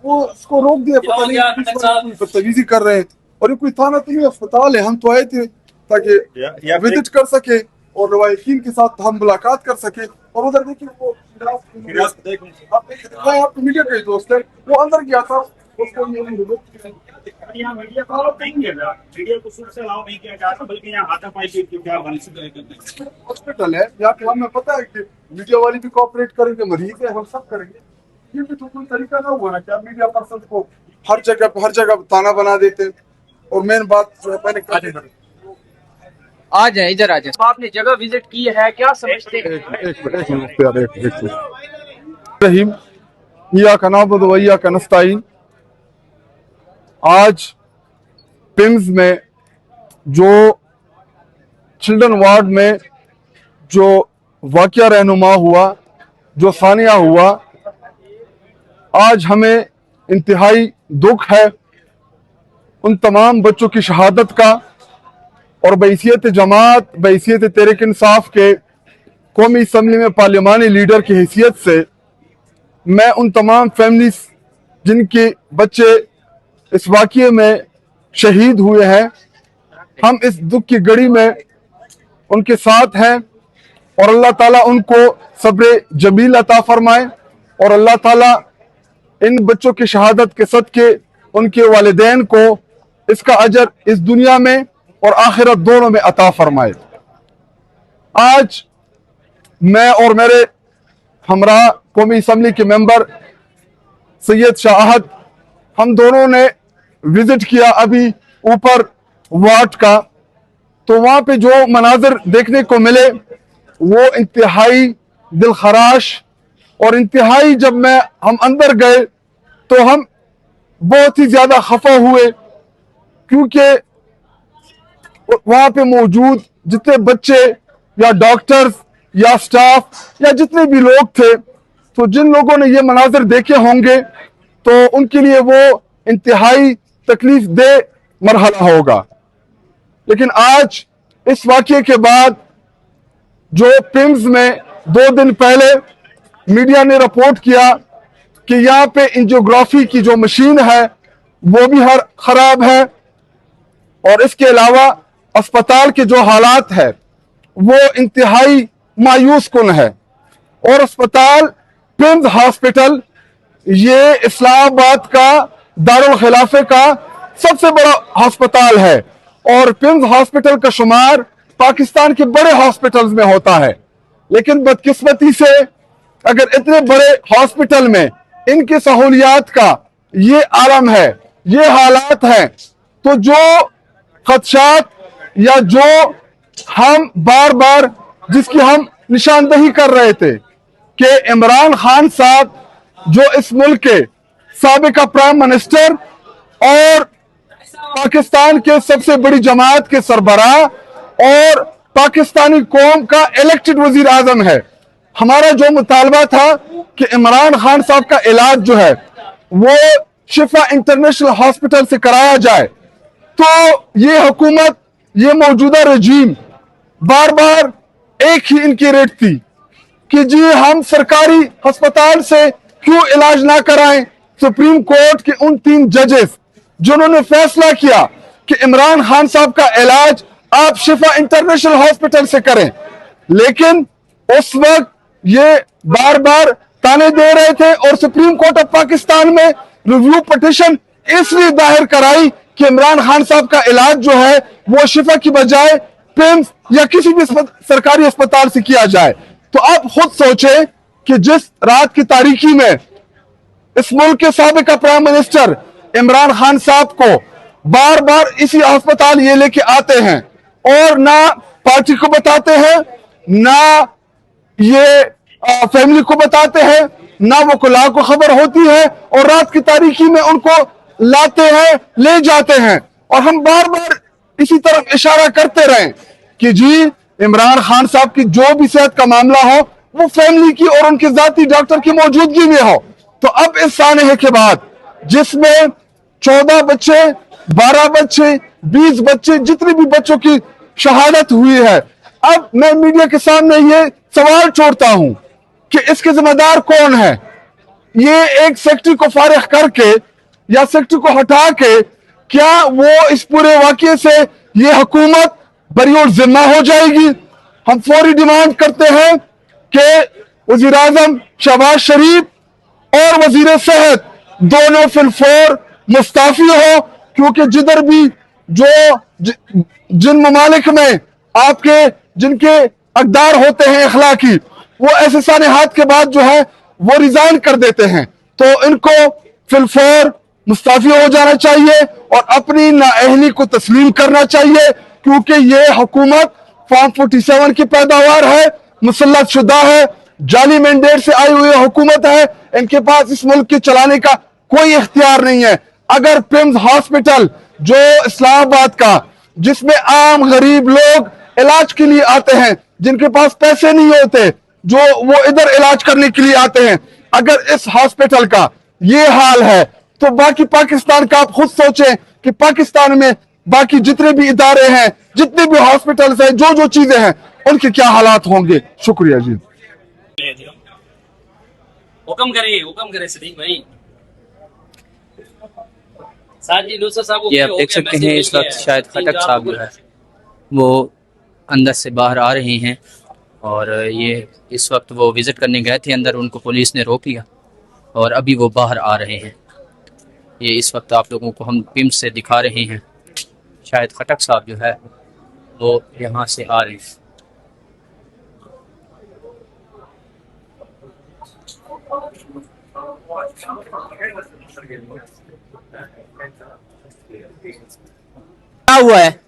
वो उसको रोक दिया, पता नहीं बदतमीजी कर रहे हैं। और ये कोई थाना तो नहीं, अस्पताल है। हम तो आए थे ताकि विजिट कर सके और रवायकीन के साथ हम मुलाकात कर सके। और उधर देखिए वो आपको मीडिया का ही दोस्त है, वो अंदर गया था, उसको यहाँ मीडिया को अलाउ नहीं किया जा, मीडिया को शुरू से अलाउ नहीं किया जा रहा, बल्कि यहाँ हाथापाई की क्या हॉस्पिटल है यहाँ पे। हमें पता है कि मीडिया वाले भी कोऑपरेट करेंगे, मरीज है, हम सब करेंगे। ये भी तो कोई तरीका ना हुआ ना क्या मीडिया पर्सन को हर जगह ताना बना देते हैं। और मेन बात मैंने आ जाए, इधर आ जाए। आपने जगह विजिट की है, क्या समझते हैं? एक मिनट रहीम इय्याक नअबुदु व इय्याक नस्तईन। आज पिम्स में जो चिल्ड्रन वार्ड में जो वाकया रहनुमा हुआ, जो सानिया हुआ, आज हमें इंतहाई दुख है उन तमाम बच्चों की शहादत का। और बहैसियत जमात, बहैसियत तहरीक इंसाफ के कौमी असम्बली में पार्लिमानी लीडर की हैसियत से मैं उन तमाम फैमिलीज जिनके बच्चे इस वाक़ये में शहीद हुए हैं, हम इस दुख की घड़ी में उनके साथ हैं। और अल्लाह ताला उनको सब्र जमील अता फरमाए और अल्लाह ताला इन बच्चों की शहादत के सदके उनके वालिदैन को इसका अजर इस दुनिया में और आखिरत दोनों में अता फरमाए। आज मैं और मेरे हमरा कौमी असम्बली के मेंबर सैयद शाह अहद, हम दोनों ने विजिट किया अभी ऊपर वार्ड का। तो वहां पे जो मनाजिर देखने को मिले वो इंतहाई दिलखराश और इंतहाई, जब हम अंदर गए तो हम बहुत ही ज्यादा खफा हुए, क्योंकि वहां पे मौजूद जितने बच्चे या डॉक्टर्स या स्टाफ या जितने भी लोग थे, तो जिन लोगों ने ये मनाजिर देखे होंगे तो उनके लिए वो इंतहाई तकलीफ दे मरहला होगा। लेकिन आज इस वाक़ये के बाद जो पिम्स में 2 दिन पहले मीडिया ने रिपोर्ट किया कि यहाँ पे एंजियोग्राफी की जो मशीन है वो भी खराब है, और इसके अलावा अस्पताल के जो हालात है वो इंतहाई मायूस कुन है। और अस्पताल पिम्स हॉस्पिटल ये इस्लामाबाद का दारुल खिलाफे का सबसे बड़ा अस्पताल है, और पिम्स हॉस्पिटल का शुमार पाकिस्तान के बड़े हॉस्पिटल्स में होता है। लेकिन बदकिस्मती से अगर इतने बड़े हॉस्पिटल में इनकी सहूलियात का ये आलम है, ये हालात हैं, तो जो खदशात या जो हम बार बार जिसकी हम निशानदही कर रहे थे कि इमरान खान साहब जो इस मुल्क के साबिका प्राइम मिनिस्टर और पाकिस्तान के सबसे बड़ी जमात के सरबराह और पाकिस्तानी कौम का इलेक्टेड वजीर आजम है, हमारा जो मुतालबा था कि इमरान खान साहब का इलाज जो है वो शिफा इंटरनेशनल हॉस्पिटल से कराया जाए, तो ये हुकूमत, ये मौजूदा रजीम बार बार एक ही इनकी रेट थी कि जी हम सरकारी अस्पताल से क्यों इलाज ना कराएं। सुप्रीम कोर्ट के उन 3 जजेस जिन्होंने फैसला किया कि इमरान खान साहब का इलाज आप शिफा इंटरनेशनल हॉस्पिटल से करें, लेकिन उस वक्त ये बार बार ताने दे रहे थे और सुप्रीम कोर्ट ऑफ पाकिस्तान में रिव्यू पिटीशन इसलिए दायर कराई कि इमरान खान साहब का इलाज जो है वो शिफा की बजाय पिम्स या किसी भी सरकारी अस्पताल से किया जाए। तो आप खुद सोचे कि जिस रात की तारीकी में इस मुल्क के साबिका प्राइम मिनिस्टर इमरान खान साहब को बार बार इसी अस्पताल ये लेके आते हैं और ना पार्टी को बताते हैं, ना ये फैमिली को बताते हैं, ना वो कुला को खबर होती है, और रात की तारीकी में उनको लाते हैं, ले जाते हैं। और हम बार बार इसी तरफ इशारा करते रहे कि जी इमरान खान साहब की जो भी सेहत का मामला हो वो फैमिली की और उनके जाती डॉक्टर की मौजूदगी में हो। तो अब इस सानहे के बाद जिसमें 14 बच्चे, 12 बच्चे, 20 बच्चे, जितने भी बच्चों की शहादत हुई है, अब मैं मीडिया के सामने ये सवाल छोड़ता हूं कि इसके जिम्मेदार कौन है। ये एक सेक्टर को फारिग करके या सेक्टर को हटा के क्या वो इस पूरे वाकये से ये हुकूमत बरी जिम्मा हो जाएगी? हम फौरी डिमांड करते हैं कि वजीर आजम शहबाज शरीफ और वजीर सेहत दोनों फिलफौर मुस्ताफी हो, क्योंकि जिधर भी जिन ममालिक में आपके जिनके अकदार होते हैं अखलाकी, वो ऐसे सानेहात के बाद जो है वो रिजाइन कर देते हैं, तो इनको फिलफौर मुस्ताफी हो जाना चाहिए और अपनी नाअहली को तस्लीम करना चाहिए, क्योंकि ये हुकूमत फॉर्म 47 की पैदावार है, मुसल्लत शुदा है, जाली मैंडेट से आई हुई हुकूमत है, इनके पास इस मुल्क के चलाने का कोई इख्तियार नहीं है। अगर पिम्स हॉस्पिटल जो इस्लामाबाद का, जिसमें आम गरीब लोग इलाज के लिए आते हैं, जिनके पास पैसे नहीं होते, जो वो इधर इलाज करने के लिए आते हैं, अगर इस हॉस्पिटल का ये हाल है तो बाकी पाकिस्तान का आप खुद सोचें कि पाकिस्तान में बाकी जितने भी इदारे हैं, जितने भी हॉस्पिटल्स हैं, जो जो चीजें हैं, उनके क्या हालात होंगे। शुक्रिया जी। हुक्म करे सदीक भाई। साजी दूसरा साहब ये आप देख सकते हैं इस वक्त शायद खटक साहब जो है वो अंदर से बाहर आ रहे हैं, और ये इस वक्त वो विज़िट करने गए थे अंदर, उनको पुलिस ने रोक लिया और अभी वो बाहर आ रहे हैं। ये इस वक्त आप लोगों को हम पिम्स से दिखा रहे हैं, शायद खटक साहब जो है वो यहाँ से आ रहे हैं। क्या हुआ है?